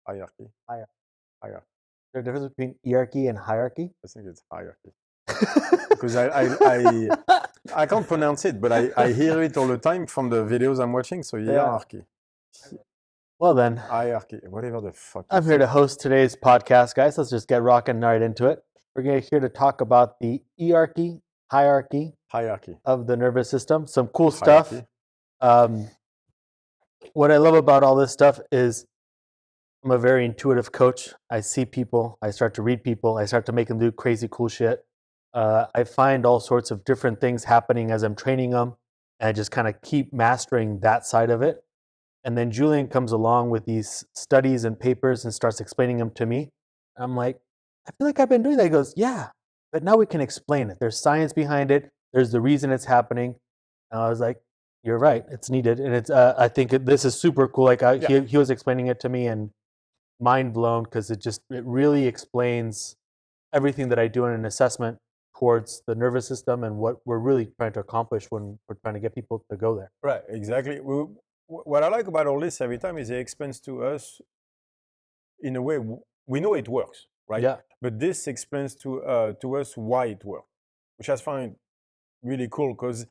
Hierarchy. Hierarchy. Hierarchy. Is there a difference between hierarchy and hierarchy? I think it's hierarchy. Because I can't pronounce it, but I hear it all the time from the videos I'm watching. So hierarchy. Well then, Hierarchy, whatever the fuck. I'm here to host today's podcast, guys. Let's just get rocking right into it. We're here to talk about the hierarchy of the nervous system. Some cool stuff. What I love about all this stuff is I'm a very intuitive coach. I see people, I start to read people, I start to make them do crazy cool shit. I find all sorts of different things happening as I'm training them, and I just kind of keep mastering that side of it. And then Julian comes along with these studies and papers and starts explaining them to me. I'm like, I feel like I've been doing that. He goes, yeah, but now we can explain it. There's science behind it. There's the reason it's happening. And I was like, you're right. It's needed. And it's. I think this is super cool. Like he was explaining it to me and mind blown because it really explains everything that I do in an assessment towards the nervous system and what we're really trying to accomplish when we're trying to get people to go there. Right, exactly. What I like about all this every time is he explains to us, in a way, we know it works, right? Yeah. But this explains to us why it works, which I find really cool because,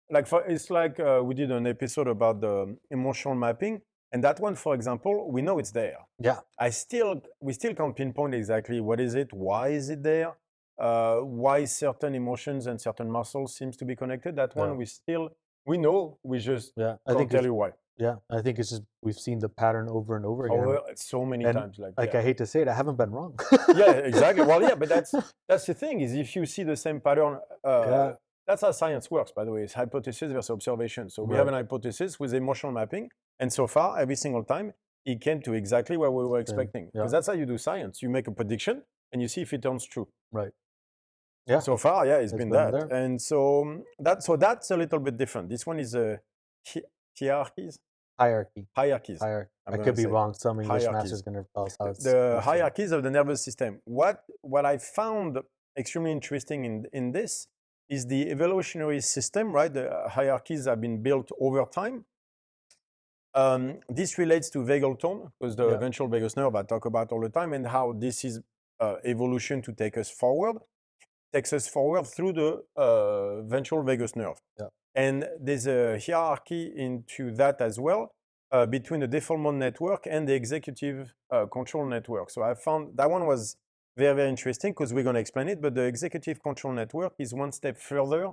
it's like we did an episode about the emotional mapping, and that one, for example, we know it's there. Yeah. We still can't pinpoint exactly what is it, why is it there, why certain emotions and certain muscles seems to be connected. That one we know, we just can't tell you why. Yeah, I think it's just we've seen the pattern over and over again. So many times. I hate to say it, I haven't been wrong. Yeah, exactly. Well, yeah, but that's the thing is if you see the same pattern, that's how science works, by the way. It's hypothesis versus observation. So we have an hypothesis with emotional mapping, and so far, every single time, it came to exactly what we were expecting. Because that's how you do science. You make a prediction, and you see if it turns true. Right. Yeah. So far, it's been that. There. And so that's a little bit different. This one is hierarchies. Hierarchies. I could be wrong. Some English master is going to tell us how it's the hierarchies of the nervous system. What I found extremely interesting in this is the evolutionary system, right? The hierarchies have been built over time. This relates to vagal tone, because the ventral vagus nerve I talk about all the time, and how this is evolution to takes us forward through the ventral vagus nerve. Yeah. And there's a hierarchy into that as well between the default network and the executive control network. So I found that one was very, very interesting because we're going to explain it, but the executive control network is one step further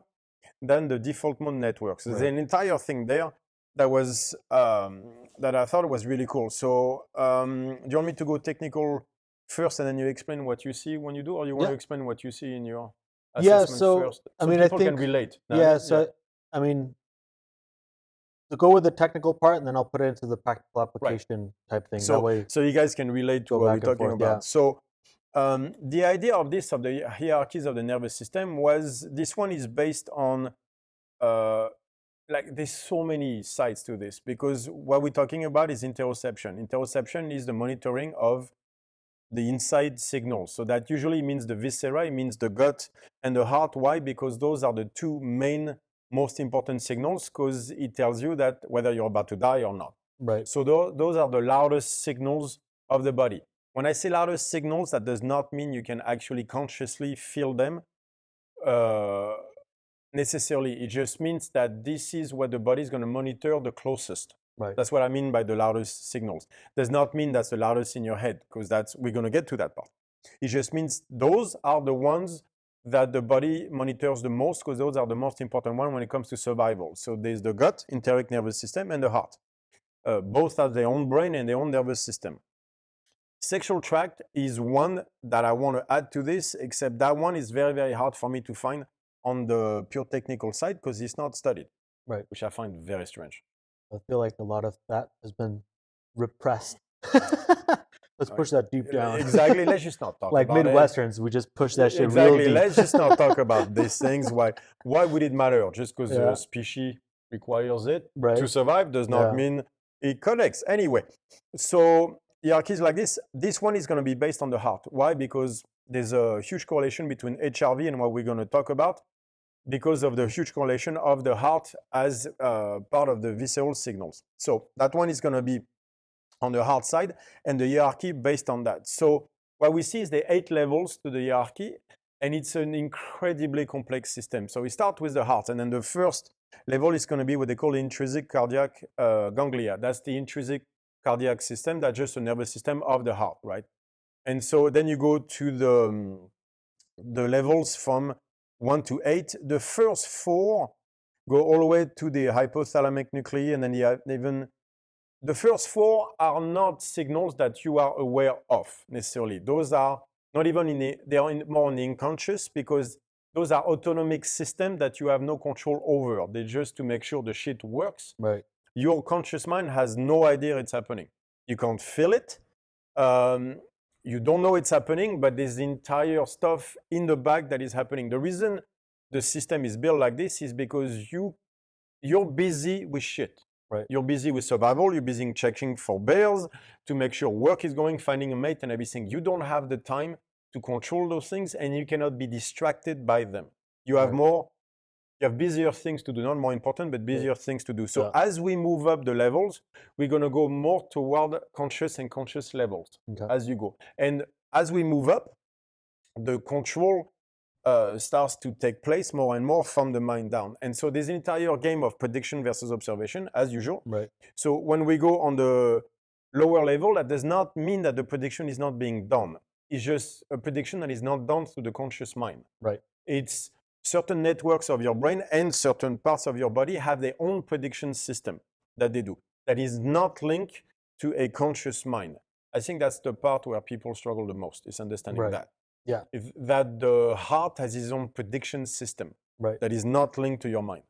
than the default mode network. So there's an entire thing there that was that I thought was really cool. So do you want me to go technical first and then you explain what you see when you do, or you want to explain what you see in your assessment first? I mean, people I think can relate. I mean, to go with the technical part, and then I'll put it into the practical application type thing. So you guys can relate to what we're talking about. Yeah. So the idea of this, of the hierarchies of the nervous system, was this one is based on there's so many sides to this, because what we're talking about is interoception. Interoception is the monitoring of the inside signals. So that usually means the viscera, it means the gut and the heart. Why? Because those are the two main, most important signals, because it tells you that whether you're about to die or not. Right. So those are the loudest signals of the body. When I say loudest signals, that does not mean you can actually consciously feel them necessarily. It just means that this is what the body is going to monitor the closest. Right. That's what I mean by the loudest signals. Does not mean that's the loudest in your head, because we're going to get to that part. It just means those are the ones that the body monitors the most, because those are the most important ones when it comes to survival. So there's the gut, enteric nervous system, and the heart. Both have their own brain and their own nervous system. Sexual tract is one that I want to add to this, except that one is very, very hard for me to find on the pure technical side because it's not studied, right? Which I find very strange. I feel like a lot of that has been repressed. Let's push that deep down. Exactly. Let's just not talk like about Midwesterns, we just push that shit exactly. real deep. Let's just not talk about these things. Why would it matter? Just because the species requires it to survive does not mean it connects. Anyway, so hierarchies like this one is going to be based on the heart. Why? Because there's a huge correlation between HRV and what we're going to talk about, because of the huge correlation of the heart as part of the visceral signals. So that one is going to be on the hard side, and the hierarchy based on that. So what we see is the 8 levels to the hierarchy, and it's an incredibly complex system. So we start with the heart, and then the first level is going to be what they call intrinsic cardiac ganglia. That's the intrinsic cardiac system. That's just a nervous system of the heart, right? And so then you go to the levels from 1 to 8. The first 4 go all the way to the hypothalamic nuclei, and then you have even the first 4 are not signals that you are aware of necessarily. Those are not even they are more in the unconscious, because those are autonomic systems that you have no control over. They're just to make sure the shit works. Right. Your conscious mind has no idea it's happening. You can't feel it. You don't know it's happening, but there's entire stuff in the back that is happening. The reason the system is built like this is because you're busy with shit. Right. You're busy with survival. You're busy checking for bears to make sure work is going, finding a mate and everything. You don't have the time to control those things, and you cannot be distracted by them. You have Right. you have busier things to do, not more important, but busier things to do. So Yeah. as we move up the levels, we're going to go more toward conscious and conscious levels Okay. as you go. And as we move up, the control starts to take place more and more from the mind down. And so there's an entire game of prediction versus observation, as usual. Right. So when we go on the lower level, that does not mean that the prediction is not being done. It's just a prediction that is not done through the conscious mind. Right. It's certain networks of your brain and certain parts of your body have their own prediction system that they do that is not linked to a conscious mind. I think that's the part where people struggle the most, is understanding Right. that. Yeah. That the heart has its own prediction system Right. that is not linked to your mind.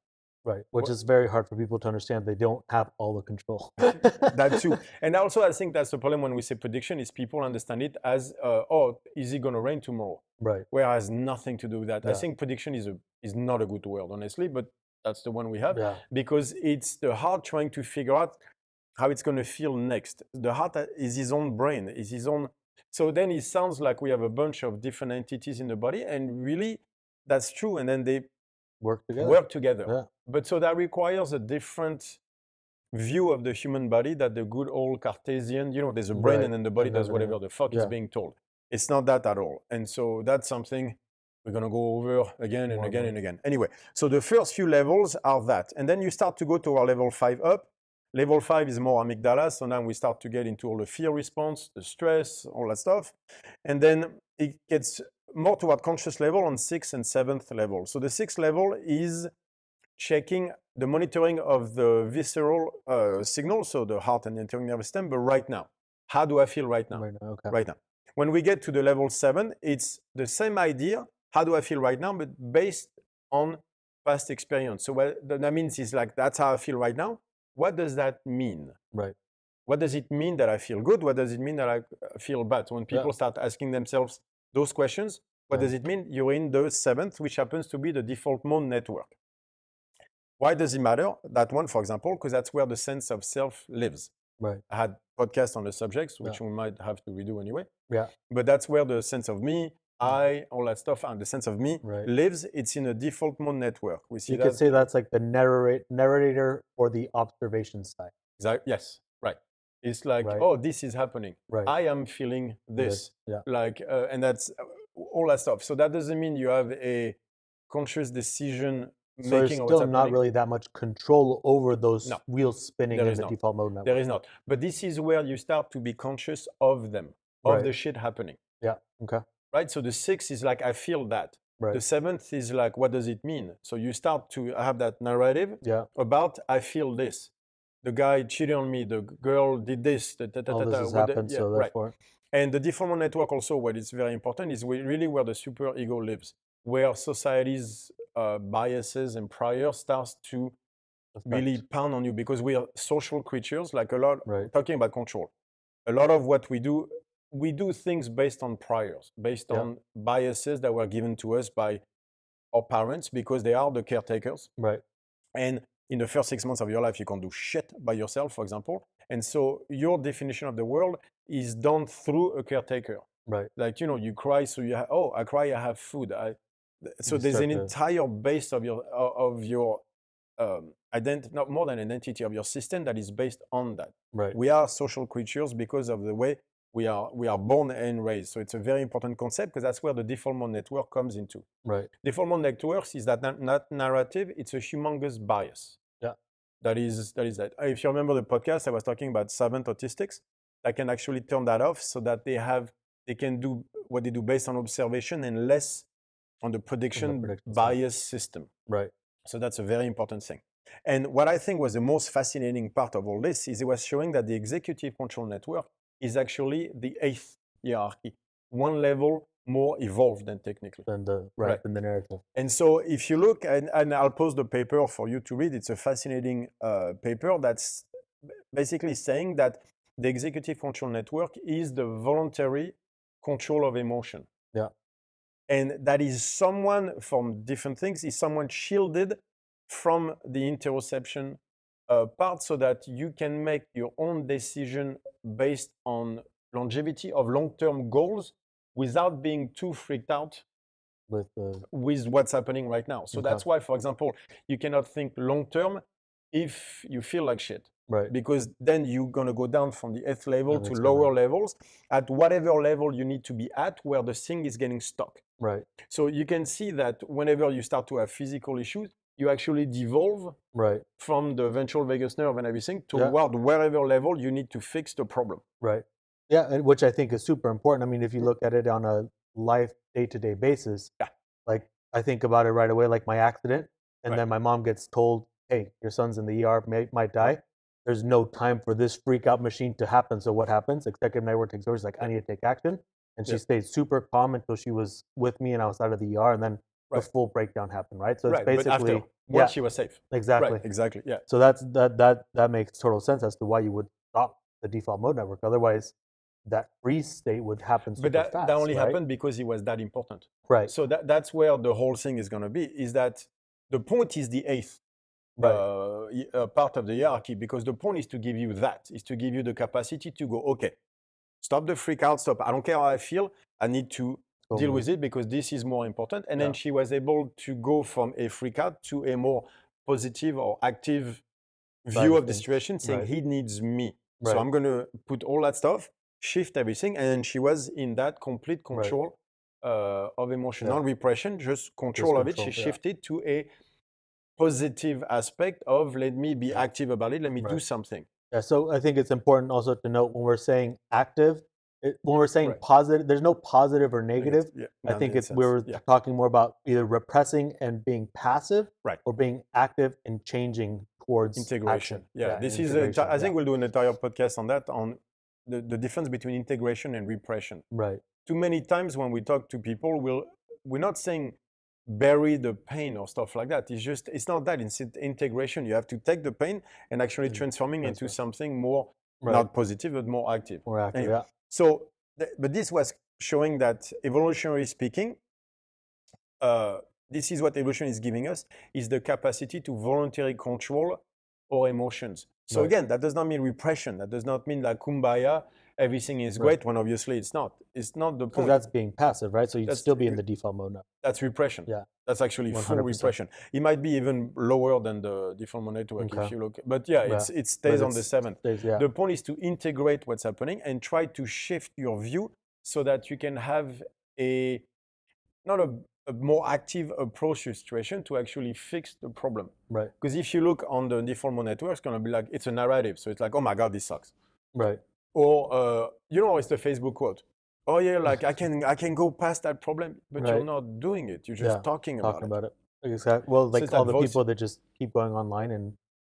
Right. Which is very hard for people to understand. They don't have all the control. That too. And also, I think that's the problem when we say prediction is people understand it as, oh, is it going to rain tomorrow? Right. Whereas nothing to do with that. I Yeah. think prediction is not a good word, honestly, but that's the one we have, Yeah. because it's the heart trying to figure out how it's going to feel next. The heart is his own brain, is his own. So then it sounds like we have a bunch of different entities in the body, and really that's true. And then they Work together. work together. Yeah. But so that requires a different view of the human body that the good old Cartesian, there's a brain Right. and then the body And does everything. whatever the fuck is Yeah. being told. It's not that at all. And so that's something we're going to go over again and More again about. and again. Anyway, so the first few levels are that. And then you start to go to our level 5 up. Level 5 is more amygdala. So now we start to get into all the fear response, the stress, all that stuff. And then it gets more toward conscious level on 6th and 7th level. So the 6th level is checking the monitoring of the visceral signals, so the heart and the internal nervous system, but right now. How do I feel right now? Right now. Okay. Right now. When we get to the level 7, it's the same idea. How do I feel right now? But based on past experience. So what that means is like, that's how I feel right now. What does that mean? Right. What does it mean that I feel good? What does it mean that I feel bad? So when people start asking themselves those questions, what does it mean? You're in the 7th, which happens to be the default mode network. Why does it matter? That one, for example, because that's where the sense of self lives. Right. I had podcasts on the subjects, which we might have to redo anyway. Yeah. But that's where the sense of me, I, all that stuff, and the sense of me lives. It's in a default mode network. We see You that. could say that's like the narrator or the observation side. Yes, right. It's like, Right. oh, this is happening. Right. I am feeling this. Yeah. Like, and that's all that stuff. So that doesn't mean you have a conscious decision So there's making. Or what's still not happening. really that much control over those No. wheels spinning There in is the not. default mode network. There is not. But this is where you start to be conscious of them, of the shit happening. Yeah. Okay. Right? So the 6th is like, I feel that. Right. The 7th is like, what does it mean? So you start to have that narrative Yeah. about, I feel this. The guy cheated on me. The girl did this. All this has happened, so right. therefore. And the default mode network also, what is very important, is really where the super ego lives, where society's biases and priors starts to really pound on you, because we are social creatures, like a lot, talking about control. A lot of what we do things based on priors, based on biases that were given to us by our parents, because they are the caretakers. Right. And in the first 6 months of your life, you can't do shit by yourself, for example. And so your definition of the world is done through a caretaker. Right. Like, you cry, so you have, I cry, I have food. So there's an entire base of your not more than identity of your system that is based on that. Right. We are social creatures because of the way we are born and raised. So it's a very important concept because that's where the default network comes into. Right. Default networks is that not narrative, it's a humongous bias. Yeah. That is that. If you remember the podcast, I was talking about savant autistics. I can actually turn that off so that they can do what they do based on observation and less on the prediction bias system. Right. So that's a very important thing. And what I think was the most fascinating part of all this is it was showing that the executive control network is actually the 8th hierarchy, one level more evolved than technically. Than the narrative. And so if you look, and I'll post the paper for you to read, it's a fascinating paper that's basically saying that the executive control network is the voluntary control of emotion. Yeah. And that is someone from different things, is someone shielded from the interoception part so that you can make your own decision based on longevity of long-term goals without being too freaked out with what's happening right now. So that's why, for example, you cannot think long-term if you feel like shit. Right. Because then you're going to go down from the 8th level to lower levels at whatever level you need to be at where the thing is getting stuck. Right. So you can see that whenever you start to have physical issues, you actually devolve from the ventral vagus nerve and everything toward wherever level you need to fix the problem. Right. Yeah, and which I think is super important. I mean, if you look at it on a life day-to-day basis, like I think about it right away, like my accident, and then my mom gets told, hey, your son's in the ER, might die. There's no time for this freak out machine to happen. So what happens? Executive network takes over. She's like, I need to take action. And she stayed super calm until she was with me and I was out of the ER. And then the full breakdown happened, right? So it's basically once she was safe. Exactly. Right, exactly. Yeah. So that makes total sense as to why you would stop the default mode network. Otherwise, that freeze state would happen super fast. But that only happened because it was that important. Right. So that's where the whole thing is going to be, is that the point is the 8th. Part of the hierarchy, because the point is to give you the capacity to go, okay, stop the freak out, stop. I don't care how I feel. I need to deal with it because this is more important. And then she was able to go from a freak out to a more positive or active view of the situation, saying he needs me. So I'm going to put all that stuff, shift everything. And then she was in that complete control of emotional repression, just control of it. She shifted to a positive aspect of let me be active about it, let me do something. Yeah, so I think it's important also to note when we're saying active, when we're saying positive, there's no positive or negative. I think we're talking more about either repressing and being passive, or being active and changing towards integration. Action. This is I think we'll do an entire podcast on that, on the difference between integration and repression. Right. Too many times when we talk to people, we're not saying bury the pain or stuff like that. It's not that. It's integration. You have to take the pain and actually transforming into something more not positive but more active. More active, anyway, So, but this was showing that evolutionarily speaking, this is what evolution is giving us, is the capacity to voluntarily control our emotions. So again, that does not mean repression. That does not mean like kumbaya, everything is great, when obviously it's not. It's not the point. Because that's being passive, right? So you'd still be in the default mode now. That's repression. Yeah. That's actually 100%. full repression. It might be even lower than the default mode network if you look. But it stays on the 7th. The point is to integrate what's happening and try to shift your view so that you can have not a more active approach to the situation to actually fix the problem. Right. Because if you look on the default mode network, it's going to be like, it's a narrative. So it's like, oh my God, this sucks. Right. Or, it's the Facebook quote. Oh yeah, like I can go past that problem, but you're not doing it. You're just talking about it. Exactly. Well, like all the people that just keep going online and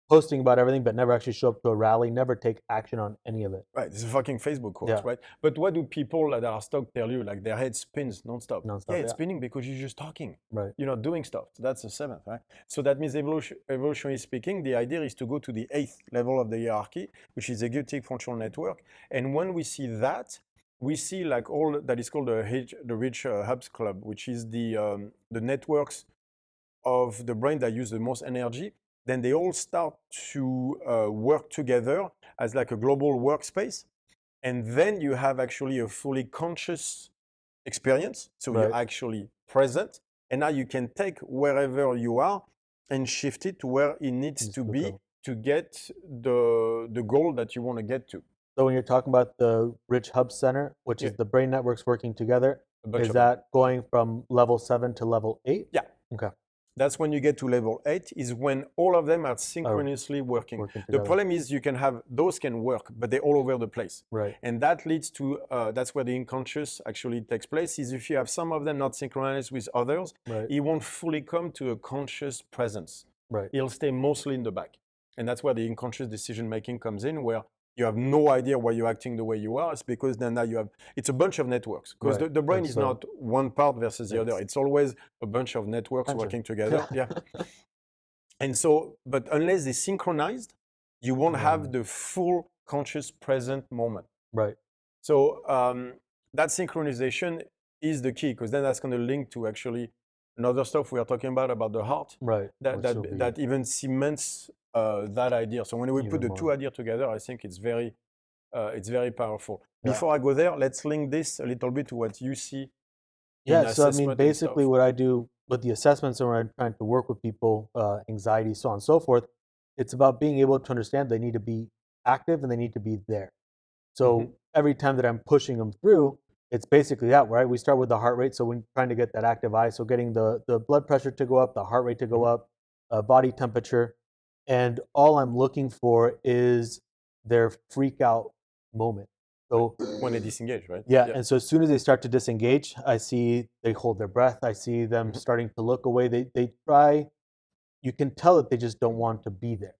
posting about everything, but never actually show up to a rally, never take action on any of it. Right. It's a fucking Facebook quote, right? But what do people that are stuck tell you? Like their head spins nonstop. Yeah, it's spinning because you're just talking. Right. You're not doing stuff. So that's the 7th, right? So that means evolutionarily speaking, the idea is to go to the 8th level of the hierarchy, which is executive control network. And when we see that, we see like all that is called the Rich Hubs Club, which is the networks of the brain that use the most energy. Then they all start to work together as like a global workspace. And then you have actually a fully conscious experience. So you're actually present. And now you can take wherever you are and shift it to where it needs Needs to to be go. to get the goal that you want to get to. So when you're talking about the Rich Hub Center, which Yeah. is the brain networks working together, A bunch is of them. that going from level 7 to level 8? Yeah. Okay. That's when you get to level 8, is when all of them are synchronously working. Working The together. problem is you can have, those can work, but they're all over the place. Right. And that leads to, that's where the unconscious actually takes place, is if you have some of them not synchronized with others, Right. it won't fully come to a conscious presence. Right. It'll stay mostly in the back. And that's where the unconscious decision making comes in, where you have no idea why you're acting the way you are. It's because then now you have, it's a bunch of networks. Because Right. the brain And is so- not one part versus the other. Yes. It's always a bunch of networks Bunch of- working together. Yeah. And so, but unless they're synchronized, you won't have the full conscious present moment. Right. So that synchronization is the key, because then that's going to link to actually another stuff we are talking about the heart, Right. that Which that, will be that even cements that idea. So when we put even the two more. ideas together, I think it's very powerful. Yeah. Before I go there, let's link this a little bit to what you see. Yeah. in So I mean, assessment and basically, stuff. what I do with the assessments and when I'm trying to work with people, anxiety, so on and so forth, it's about being able to understand they need to be active and they need to be there. So Mhm. every time that I'm pushing them through, it's basically that, right? We start with the heart rate. So when trying to get that active eye, so getting the blood pressure to go up, the heart rate to go Mhm. up, body temperature. And all I'm looking for is their freak out moment. So When they disengage, right? yeah, and so as soon as they start to disengage, I see they hold their breath. I see them Mhm. starting to look away. They try. You can tell that they just don't want to be there.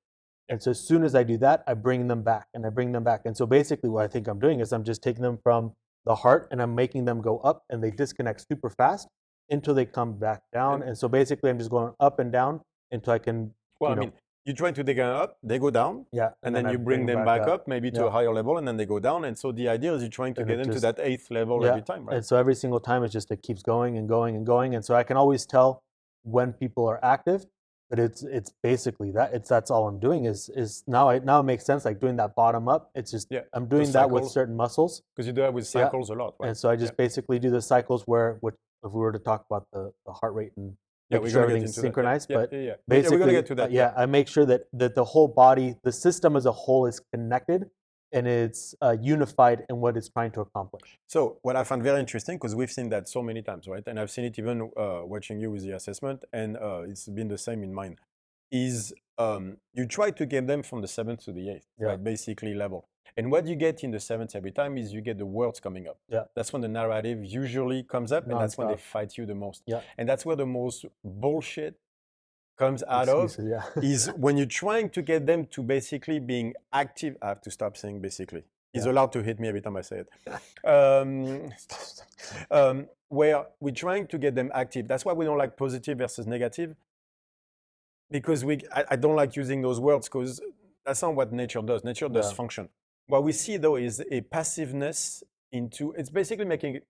And so as soon as I do that, I bring them back and I bring them back. And so basically what I think I'm doing is I'm just taking them from the heart and I'm making them go up and they disconnect super fast until they come back down. And so basically I'm just going up and down until I can, Well, you I know, mean, you try to take them up, they go down, yeah. and then I you bring them back up, maybe to Yeah. a higher level, and then they go down. And so the idea is you're trying to And get it them to just- that 8th level Yeah. every time, right? And so every single time it keeps going and going and going. And so I can always tell when people are active, but it's basically that's all I'm doing is now it makes sense, like doing that bottom up. It's just Yeah, I'm doing that with cycles. certain muscles. Because you do that with Yeah. cycles a lot, right? And so I just basically do the cycles where if we were to talk about the heart rate and Yeah, making we're sure gonna get everything's into that. synchronized, Yeah, but yeah. basically, we're gonna get to that. yeah, I make sure that the whole body, the system as a whole is connected and it's unified in what it's trying to accomplish. So what I find very interesting, because we've seen that so many times, right? And I've seen it even watching you with the assessment, and it's been the same in mine, is you try to get them from the 7th to the 8th, Yeah. right? Basically level. And what you get in the 7th every time is you get the words coming up. Yeah. That's when the narrative usually comes up, and that's when they Nonstop. fight you the most. Yeah. And that's where the most bullshit comes out of, Excuses, yeah. is when you're trying to get them to basically being active. I have to stop saying basically. He's Yeah. allowed to hit me every time I say it. Where we're trying to get them active. That's why we don't like positive versus negative, because I don't like using those words, because that's not what nature does. Nature does Yeah. function. What we see though is a passiveness into, it's basically making,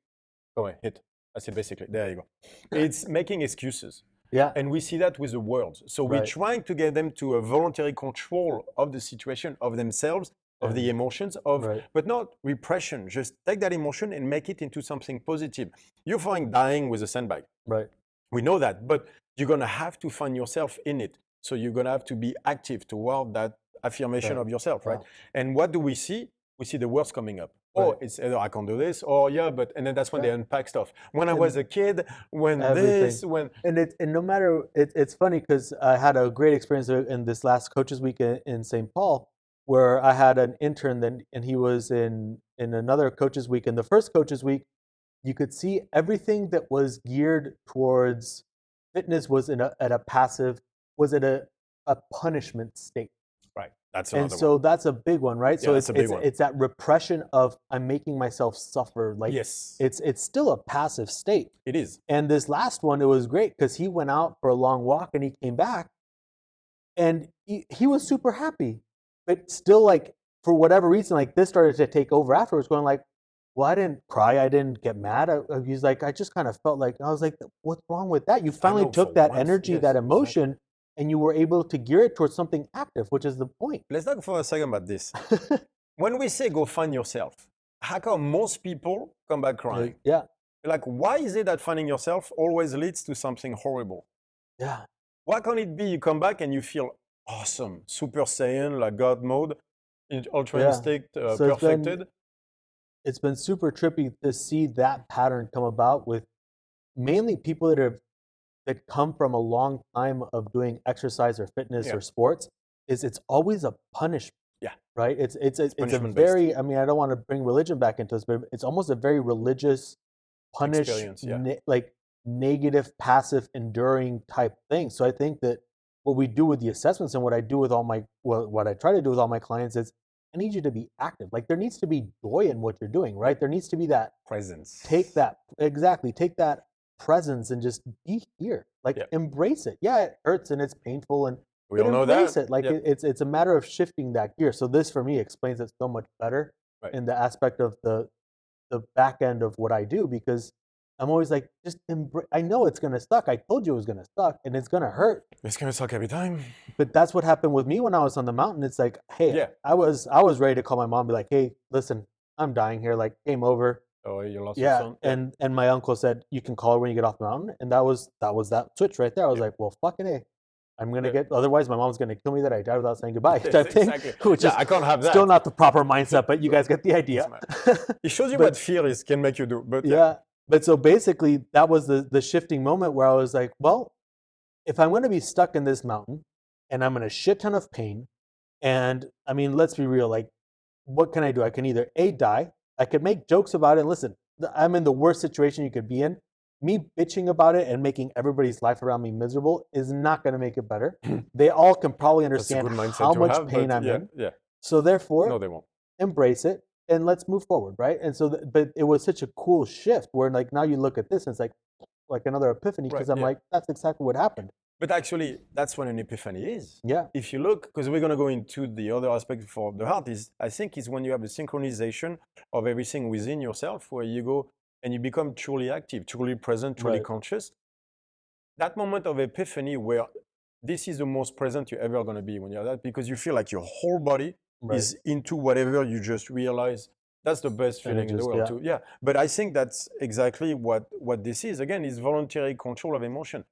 go ahead, hit. I said basically, there you go. It's making excuses. Yeah. And we see that with the words. So we're Right. trying to get them to a voluntary control of the situation, of themselves, of the emotions, Right. but not repression. Just take that emotion and make it into something positive. You're fine dying with a sandbag. Right. We know that, but you're going to have to find yourself in it. So you're going to have to be active toward that affirmation Right. of yourself, right? Wow. And what do we see? We see the words coming up. Oh, Right. it's either I can do this, or yeah, but, and then that's when they Yeah. unpack stuff. When I And was a kid, when everything. this, when, And no matter it's funny because I had a great experience in this last coaches week in St. Paul, where I had an intern and he was in another coaches week. And the first coaches week, you could see everything that was geared towards fitness was at a passive, was at a punishment state. right, that's And another so one. that's a big one, right? Yeah, So that's a big one. it's that repression of I'm making myself suffer. Like Yes, it's still a passive state. it is. And this last one, it was great because he went out for a long walk and he came back and he was super happy. But still, like, for whatever reason, like this started to take over afterwards, going like, well, I didn't cry. I didn't get mad. He's like, I just kind of felt like, I was like, what's wrong with that? You finally know, took for that once, energy, yes, that exactly. emotion, and you were able to gear it towards something active, which is the point. Let's talk for a second about this. When we say go find yourself, how come most people come back crying? Yeah. Like, why is it that finding yourself always leads to something horrible? Yeah. What can it be? You come back and you feel awesome, Super Saiyan, like God mode, ultra Yeah. instinct, So perfected. it's been super trippy to see that pattern come about with mainly people that come from a long time of doing exercise or fitness Yeah. or sports. It's always a punishment. Yeah. Right. It's a punishment-based. very. I mean, I don't want to bring religion back into this, but it's almost a very religious, punish, Experience, yeah. like negative, passive, enduring type thing. So I think that what we do with the assessments and what I do with all my what I try to do with all my clients is I need you to be active. Like there needs to be joy in what you're doing, right? There needs to be that Presence. take that presence and just be here. Like Yep. embrace it. Yeah, it hurts and it's painful and We all know embrace that. it. Like Yep. it's a matter of shifting that gear. So this for me explains it so much better Right. in the aspect of the back end of what I do because I'm always like, just I know it's gonna suck. I told you it was gonna suck and it's gonna hurt. It's gonna suck every time. But that's what happened with me when I was on the mountain. It's like, hey, Yeah. I was ready to call my mom and be like, hey, listen, I'm dying here. Like, game over. Oh, you lost your Yeah. son. And my uncle said, you can call her when you get off the mountain. And that was that switch right there. I was Yeah. like, well, fucking A. I'm gonna Yeah. get otherwise my mom's gonna kill me that I died without saying goodbye Yes, type thing. exactly. Which Yeah, is I can't have that. still not the proper mindset, but you guys get the idea. It shows you But- what fear is can make you do. But Yeah. But so basically that was the shifting moment where I was like, well, if I'm gonna be stuck in this mountain and I'm in a shit ton of pain, and I mean, let's be real, like, what can I do? I can either A, die, I could make jokes about it. Listen, I'm in the worst situation you could be in. Me bitching about it and making everybody's life around me miserable is not gonna make it better. They all can probably that's a understand good mindset how to much have, pain but I'm yeah, in. Yeah. So therefore, No, they won't. embrace it and let's move forward, right? And so but it was such a cool shift where like now you look at this and it's like another epiphany because Right, I'm yeah. like, that's exactly what happened. But actually, that's what an epiphany is. Yeah. If you look, because we're going to go into the other aspect for the heart, is I think is when you have a synchronization of everything within yourself, where you go and you become truly active, truly present, truly Right. conscious. That moment of epiphany where this is the most present you're ever going to be when you're that, because you feel like your whole body Right. is into whatever you just realize. That's the best And it feeling in the just- world yeah. too. Yeah. But I think that's exactly what this is. Again, is voluntary control of emotion.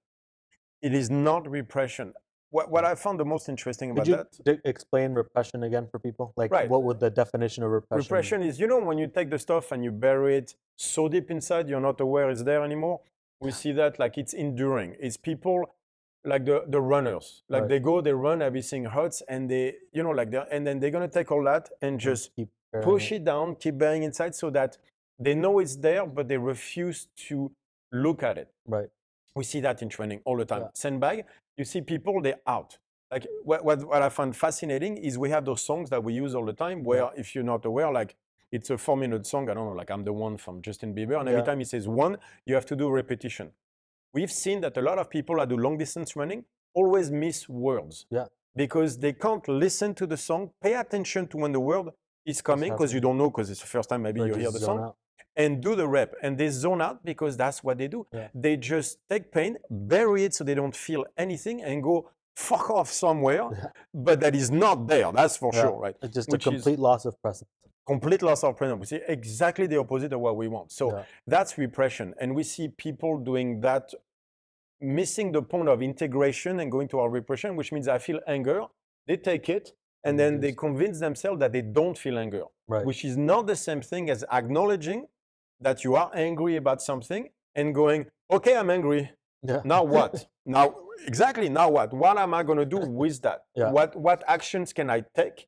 It is not repression. What I found the most interesting about Could you that, explain repression again for people? Like, Right. what would the definition of repression? repression is, you know, when you take the stuff and you bury it so deep inside, you're not aware it's there anymore. We see that like it's enduring. It's people like the runners, like Right. they go, they run, everything hurts, and they, you know, like and then they're gonna take all that and just keep burying push it down, keep burying inside, so that they know it's there, but they refuse to look at it. Right. We see that in training all the time. Yeah. Sandbag, you see people, they're out. Like what I find fascinating is we have those songs that we use all the time where if you're not aware, like it's a 4-minute song, I don't know, like I'm the One from Justin Bieber, and every Yeah. time he says one, you have to do repetition. We've seen that a lot of people that do long distance running always miss words. Yeah. Because they can't listen to the song, pay attention to when the word is coming, because you don't know, because it's the first time maybe Or you hear just the zone song, out. and do the rep. And they zone out because that's what they do. Yeah. They just take pain, bury it so they don't feel anything, and go fuck off somewhere, Yeah. but that is not there, that's for Yeah. sure, right? It's just Which a is- complete loss of presence. Complete loss of presence. We see exactly the opposite of what we want. So Yeah. that's repression. And we see people doing that, missing the point of integration and going to our repression, which means I feel anger. They take it, and And then they just- convince themselves that they don't feel anger, Right. which is not the same thing as acknowledging that you are angry about something and going, okay, I'm angry. Yeah. Now what? Now, exactly, now what? What am I going to do with that? Yeah. What actions can I take?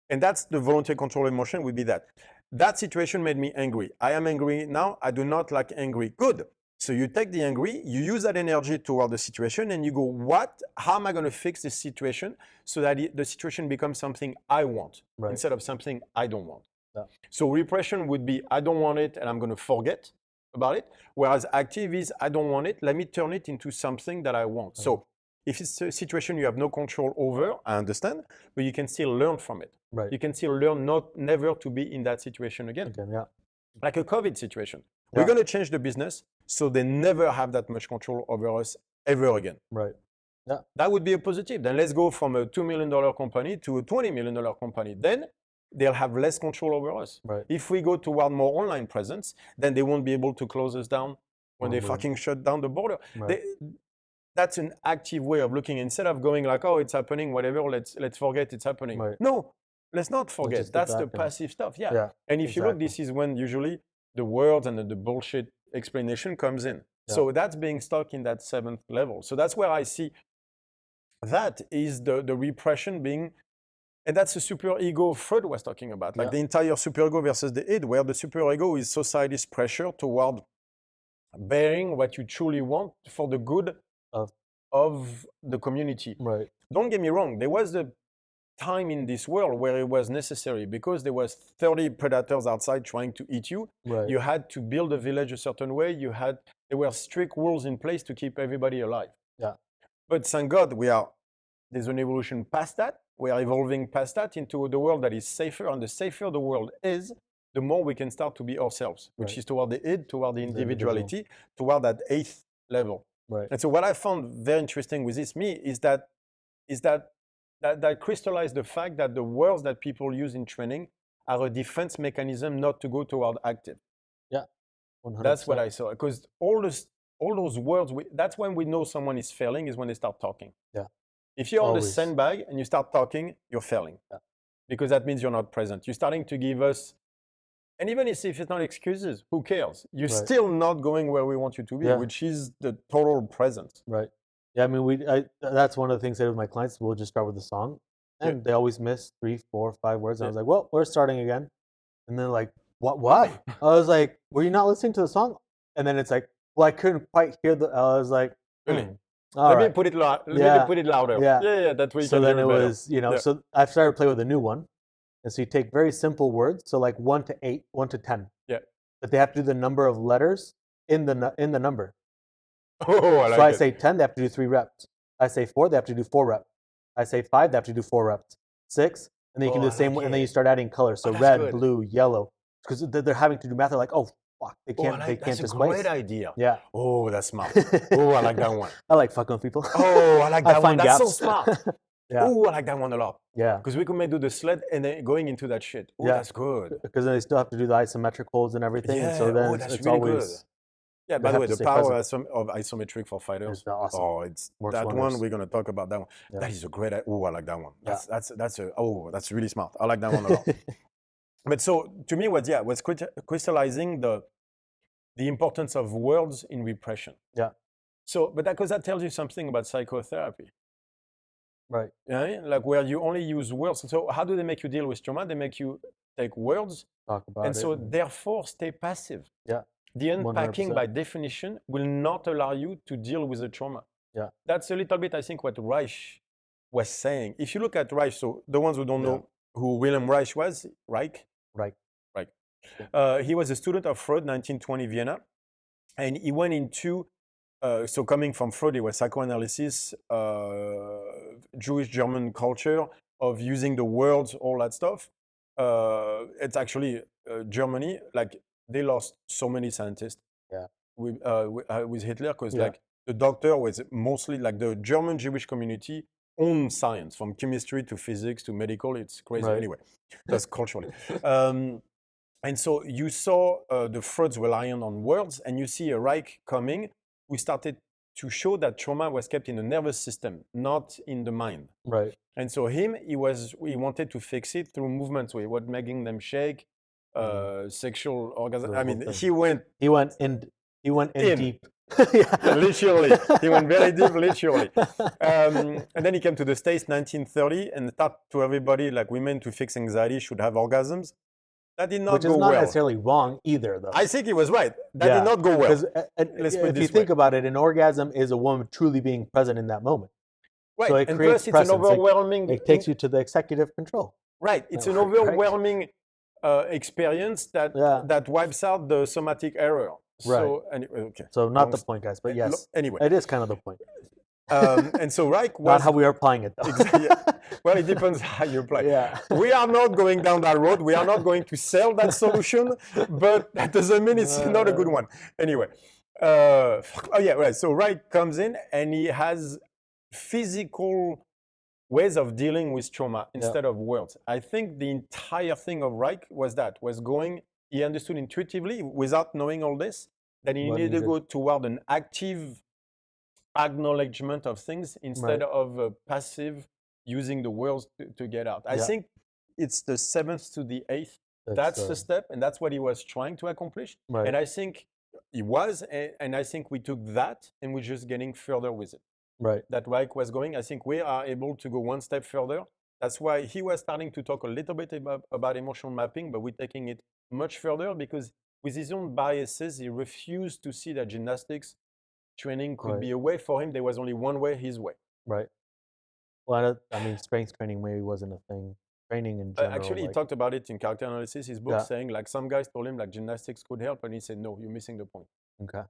And that's the voluntary control emotion would be that. That situation made me angry. I am angry now. I do not like angry. Good. So you take the angry, you use that energy toward the situation, and you go, how am I going to fix this situation so that the situation becomes something I want Right. instead of something I don't want? Yeah. So repression would be, I don't want it and I'm going to forget about it. Whereas active is, I don't want it, let me turn it into something that I want. So if it's a situation you have no control over, I understand, but you can still learn from it. Right. You can still learn never to be in that situation again. Again, yeah. Like a COVID situation. We're Yeah. going to change the business so they never have that much control over us ever again. Right. That would be a positive. Then let's go from a $2 million company to a $20 million company. Then they'll have less control over us. Right. If we go toward more online presence, then they won't be able to close us down when they Right. fucking shut down the border. Right. that's an active way of looking instead of going like, oh, it's happening, whatever, let's forget it's happening. Right. No, let's not forget. just get That's the back and- passive stuff. Yeah. Yeah, And if you look, exactly. this is when usually the words and the bullshit explanation comes in. Yeah. So that's being stuck in that 7th level. So that's where I see that is the repression being, and that's the superego Freud was talking about, like Yeah. the entire superego versus the id, where the superego is society's pressure toward bearing what you truly want for the good of the community. Right. Don't get me wrong, there was a time in this world where it was necessary because there was 30 predators outside trying to eat you. Right. You had to build a village a certain way. There were strict rules in place to keep everybody alive. Yeah. But thank God there's an evolution past that. We are evolving past that into the world that is safer, and the safer the world is, the more we can start to be ourselves, which Right. is toward the id, toward the The individual. individuality, toward that 8th level. Right. And so what I found very interesting with this is that crystallized the fact that the words that people use in training are a defense mechanism not to go toward active. 100%. That's what I saw. Because all those words, that's when we know someone is failing, is when they start talking. Yeah. If you're on the Always. sandbag and you start talking, you're failing. Yeah. Because that means you're not present. You're starting to give us, and even if it's not excuses, who cares? You're Right. still not going where we want you to be, Yeah. which is the total presence. Right. Yeah, I mean, that's one of the things I do with my clients. We'll just start with a song, and Yeah. they always miss 3, 4, 5 words. And I Yeah. was like, well, we're starting again. And then like, what? Why? I was like, were you not listening to the song? And then it's like, well, I couldn't quite hear I was like, Really? all Let me right. put it Let Yeah. me put it louder. Yeah. Yeah. That way you So can then hear it better. was, Yeah. so I've started to play with a new one. And so you take very simple words, so like 1 to 8, 1 to 10. Yeah. But they have to do the number of letters in the number. Oh, I like So I it. say 10, they have to do 3 reps. I say 4, they have to do 4 reps. I say 5, they have to do 4 reps. 6, and then you can Oh, do the I same like and then you it. start adding colors. So Oh, that's red, good. blue, yellow. Because they're having to do math. They're like, oh, fuck. They Oh, I can't, like, they can't that's a displace. great idea. Yeah. Oh, that's smart. Oh, I like that one. I like fucking with people. Oh, I like I that one. find That's so gaps. smart. Yeah. Oh, I like that one a lot. Yeah. Because we could maybe do the sled and then going into that shit. Oh, Yeah. that's good. Because then they still have to do the isometric holds and everything. And so Yeah. then Oh, it's, that's it's really good. always Yeah, they by the have way, to the stay power present. of isometric for fighters. It's awesome. Oh, it's Works that one. wonders. We're gonna talk about that one. Yeah. That is a great. Oh, I like that one. Yeah. That's really smart. I like that one a lot. But so to me, was crystallizing the importance of words in repression. Yeah. So, but because that tells you something about psychotherapy. Right. Yeah, like where you only use words. So how do they make you deal with trauma? They make you take words, Talk about and it. so therefore stay passive. Yeah. The unpacking 100%. by definition will not allow you to deal with the trauma. Yeah. That's a little bit, I think, what Reich was saying. If you look at Reich, so the ones who don't know who Wilhelm Reich was, Reich, Right. he was a student of Freud, 1920 Vienna, and he went into so coming from Freud, it was psychoanalysis, Jewish German culture of using the words, all that stuff. It's actually Germany, like they lost so many scientists. Yeah. With Hitler, because Yeah. like the doctor was mostly like the German Jewish community owned science, from chemistry to physics to medical. It's crazy. Right. Anyway, that's culturally. And so you saw the Freuds relying on words, and you see a Reich coming who started to show that trauma was kept in the nervous system, not in the mind. Right. And so he wanted to fix it through movements. So he was making them shake, sexual orgasm. The I whole mean, thing. he went He went in In. deep. Yeah. literally. He went very deep, literally. And then he came to the States 1930 and taught to everybody like women to fix anxiety should have orgasms. That did not Which go is not well. necessarily wrong either, though. I think he was right. That Yeah, did not go well. Because Let's put it if you this think way. about it, an orgasm is a woman truly being present in that moment. Right. So it and creates plus, it's presence. an overwhelming. It takes you to the executive control. Right. It's an Right. overwhelming experience that Yeah. that wipes out the somatic error. So anyway, okay. So not the Long- point, guys, but yes, Anyway, it is kind of the point. and so Reich was Not how we are applying it, though. Exactly, yeah. Well, it depends how you play. Yeah. We are not going down that road. We are not going to sell that solution, but that doesn't mean it's not a good one. Anyway, oh yeah, right. So Reich comes in and he has physical ways of dealing with trauma instead of words. I think the entire thing of Reich was going. He understood intuitively, without knowing all this, that he What needed to needed. go toward an active acknowledgement of things instead of passive using the words to get out. I Yeah. think it's the 7th to the 8th. That's the step, and that's what he was trying to accomplish. Right. And I think he was, and I think we took that and we're just getting further with it. Right. That Reich was going. I think we are able to go one step further. That's why he was starting to talk a little bit about emotional mapping, but we're taking it much further because with his own biases, he refused to see that gymnastics training could Right. be a way. For him, there was only one way, his way. Right. Well, I mean, strength training maybe wasn't a thing. Training in general. Actually, he like, talked about it in Character Analysis, his book, Yeah. saying like some guys told him like gymnastics could help, and he said, no, you're missing the point. okay.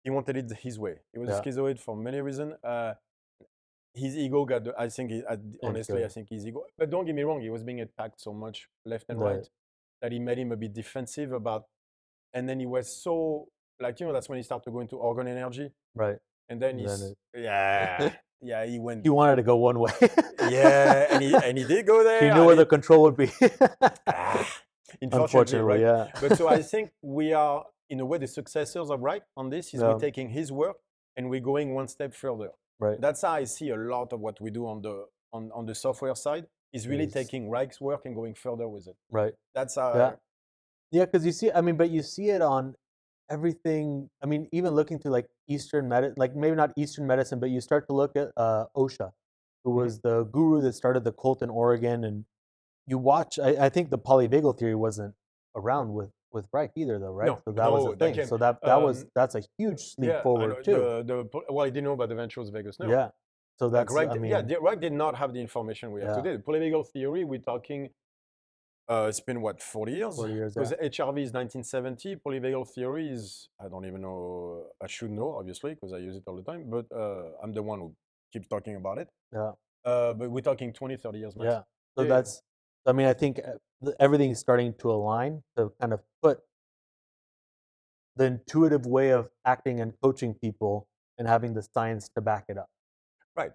He wanted it his way. He was Yeah. schizoid for many reasons. His ego got, I think, honestly, I think his ego. But don't get me wrong, he was being attacked so much left and Right. right that he made him a bit defensive about. And then he was so, like, that's when he started to go into organ energy. Right. And then he's, yeah, he went. He wanted to go one way. Yeah, and he did go there. He knew where the control would be. Unfortunately, right? yeah. But so I think we are, in a way, the successors of Reich on this. Is Yeah. we're taking his work and we're going one step further. Right. That's how I see a lot of what we do on the software side is really Yes. taking Reich's work and going further with it. Right. That's how. Yeah. Yeah, because you see, I mean, but you see it on everything. I mean, even looking to like Eastern medicine, like maybe not Eastern medicine, but you start to look at Osha, who was the guru that started the cult in Oregon, and you watch. I think the polyvagal theory wasn't around with Reich either, though, right? No, so that was no, a that thing. came- So that's a huge leap Yeah, I forward know, too. Well, I didn't know about the ventures Vegas nerve. Yeah. So Like that's Reich, I mean, Reich did not have the information we have Yeah. today. The polyvagal theory, we're talking. It's been what 40 years? 40 years, Because yeah. HRV is 1970. Polyvagal theory is I don't even know. I should know obviously because I use it all the time. But I'm the one who keeps talking about it. Yeah. But we're talking 20, 30 years. Max. Yeah. So Yeah. that's. I mean, I think everything's starting to align to kind of put the intuitive way of acting and coaching people and having the science to back it up. Right.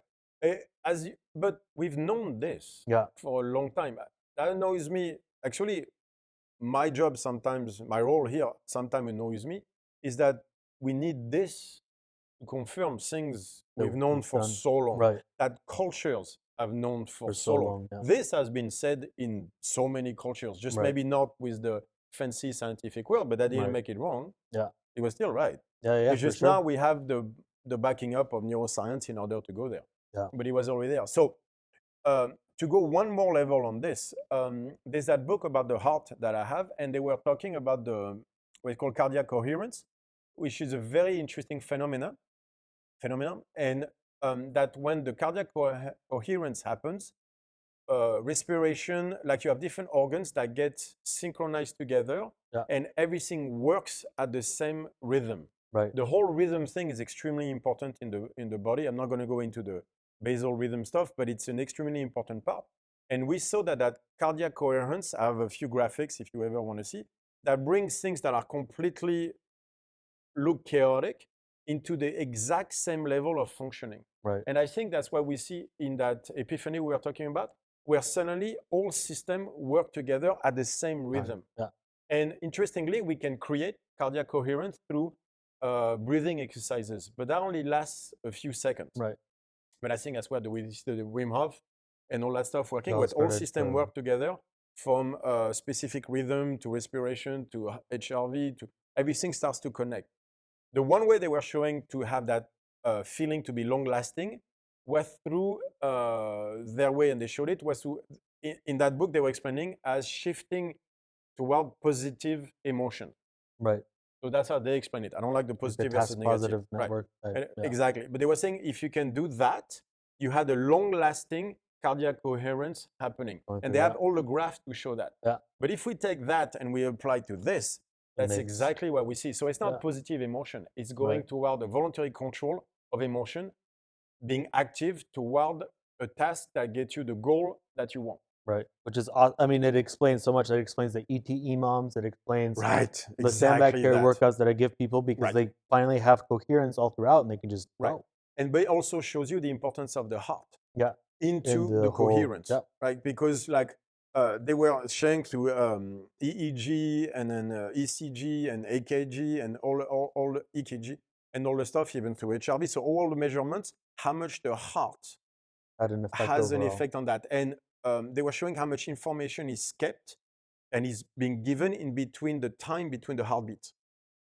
But we've known this Yeah. for a long time. That annoys me. Actually, my job sometimes, my role here sometimes annoys me, is that we need this to confirm things That we've known we've for done. so long, Right. that cultures have known for For so so long. long, yeah. This has been said in so many cultures, just Right. maybe not with the fancy scientific word, but that didn't Right. make it wrong. Yeah. It was still right. Yeah. Yeah. It's For just sure. now we have the backing up of neuroscience in order to go there. Yeah. But it was already there. So to go one more level on this, there's that book about the heart that I have, and they were talking about what's called cardiac coherence, which is a very interesting phenomenon, and that when the cardiac coherence happens, respiration, like you have different organs that get synchronized together, Yeah. and everything works at the same rhythm. Right. The whole rhythm thing is extremely important in the body. I'm not going to go into the basal rhythm stuff, but it's an extremely important part. And we saw that cardiac coherence, I have a few graphics if you ever want to see, that brings things that are completely look chaotic into the exact same level of functioning. Right. And I think that's what we see in that epiphany we were talking about, where suddenly all systems work together at the same rhythm. Yeah. And interestingly, we can create cardiac coherence through breathing exercises, but that only lasts a few seconds. Right. But I think that's where we see the Wim Hof and all that stuff working, All where all started systems to- work together from specific rhythm to respiration to HRV to everything starts to connect. The one way they were showing to have that feeling to be long lasting was through their way, and they showed it was in that book they were explaining as shifting toward positive emotion. Right. So that's how they explain it. I don't like the Like positive the versus task negative. positive Right. network. type, And- yeah. Exactly. But they were saying if you can do that, you had a long-lasting cardiac coherence happening. Going And through they have that. all the graphs to show that. Yeah. But if we take that and we apply to this, Then that's it's- exactly what we see. So it's not Yeah. positive emotion. It's going Right. toward the voluntary control of emotion, being active toward a task that gets you the goal that you want. Right. Which is, I mean, it explains so much. It explains the ETE moms. It explains Right. the sandbag care workouts that I give people because Right. they finally have coherence all throughout and they can just Right. go. And it also shows you the importance of the heart. Yeah. Into In the the whole- coherence, yeah. right? Because like they were showing through EEG and then ECG and AKG and all the EKG. and all the stuff, even through HRV. So all the measurements, how much the heart Had an effect has an overall. effect on that. And they were showing how much information is kept and is being given in between the time between the heartbeats.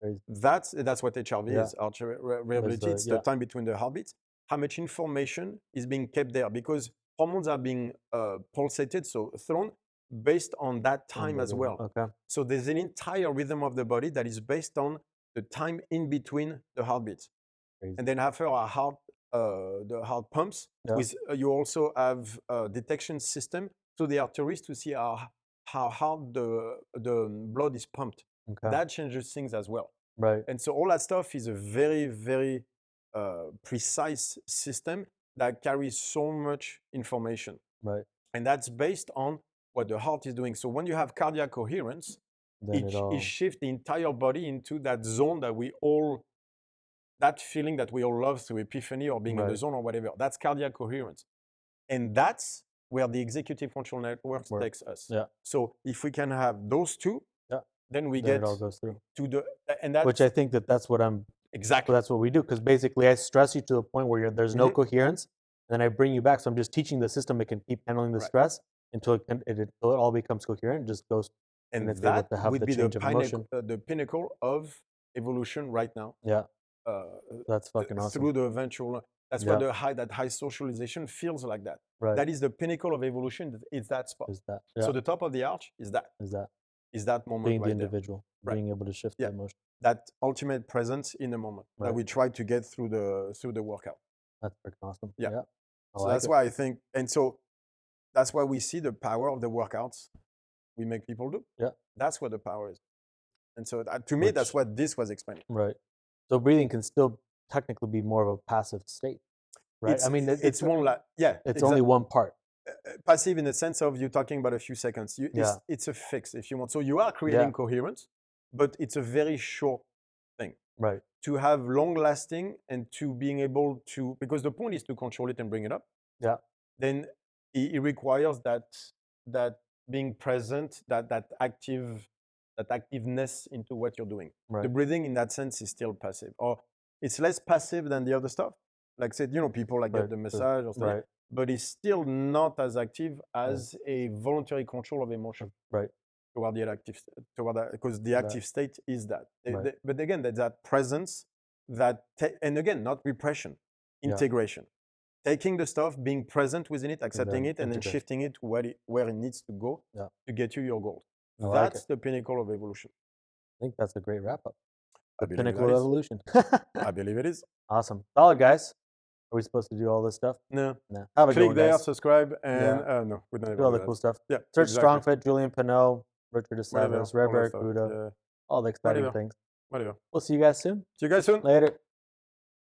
Crazy. That's what HRV Yeah. is, heart variability. It's the yeah. time between the heartbeats. How much information is being kept there, because hormones are being pulsated, so thrown based on that time as well. Okay. So there's an entire rhythm of the body that is based on the time in between the heartbeats. Crazy. And then after our heart, the heart pumps, Yeah. with you also have a detection system to the arteries to see how hard the blood is pumped. Okay. That changes things as well. Right. And so all that stuff is a very, very precise system that carries so much information. Right. And that's based on what the heart is doing. So when you have cardiac coherence, Then it shifts the entire body into that zone that feeling that we all love through epiphany or being in the Right. zone or whatever. That's cardiac coherence. And that's where the executive control network takes us. Yeah. So if we can have those two, Yeah. then we Then get it all goes through. to the, and that's Which I think that's what I'm. exactly. That's what we do, because basically I stress you to the point where there's no Mhm. coherence, and then I bring you back. So I'm just teaching the system it can keep handling the Right. stress until it all becomes coherent. It just goes. And it's able that to have would the be change of emotion. the pinnacle of evolution right now. Yeah. Uh, That's fucking awesome. through the eventual, that's Yeah. what that high socialization feels like. That Right. that is the pinnacle of evolution. It's that spot. Is that? So Yeah. the top of the arch is that moment Being the right there. individual, Right. being able to shift Yeah. the emotion. That ultimate presence in the moment that Right. we try to get through the workout. That's freaking awesome. Yeah. I So like that's it. why I think, and so that's why we see the power of the workouts we make people do. Yeah. That's what the power is. And so to me, that's Which- what this was explaining. Right. So breathing can still technically be more of a passive state, right? I mean, it's more like, yeah, it's only one part. passive in the sense of you're talking about a few seconds. Yeah. It's a fix if you want. So you are creating Yeah. coherence, but it's a very short thing. Right. To have long lasting and to being able to, because the point is to control it and bring it up. Yeah. Then it requires that being present, that activeness into what you're doing. Right. The breathing in that sense is still passive, or it's less passive than the other stuff. Like said, people like Right. get the massage or something, Right. but it's still not as active as a voluntary control of emotion. Right. Toward that, because the active state is that. Right. But again, there's that presence, and again, not repression, Yeah. integration. Taking the stuff, being present within it, accepting then it, and then integrate. shifting it to where it needs to go Yeah. to get you your goals. I like That's the pinnacle of evolution. I think that's a great wrap up. I The believe pinnacle of that is. evolution. I believe it is. Awesome. Solid, guys. Are we supposed to do all this stuff? No. No. Have a good Click one, there, guys. subscribe, and no, we don't even Do all do the that. cool stuff. Yeah. Search exactly. StrongFit, Julian Pinot, Richard Whatever, DeSantis, Red all that Bear stuff. Kudo, Yeah. all the exciting Whatever. things. Whatever. We'll see you guys soon. See you guys soon. Later.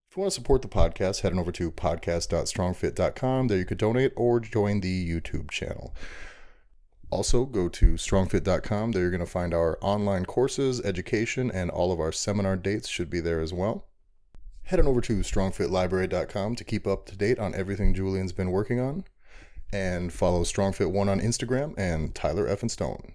If you want to support the podcast, head on over to podcast.strongfit.com. There you could donate or join the YouTube channel. Also, go to strongfit.com. There you're going to find our online courses, education, and all of our seminar dates should be there as well. Head on over to strongfitlibrary.com to keep up to date on everything Julian's been working on. And follow StrongFit1 on Instagram and Tyler F. and Stone.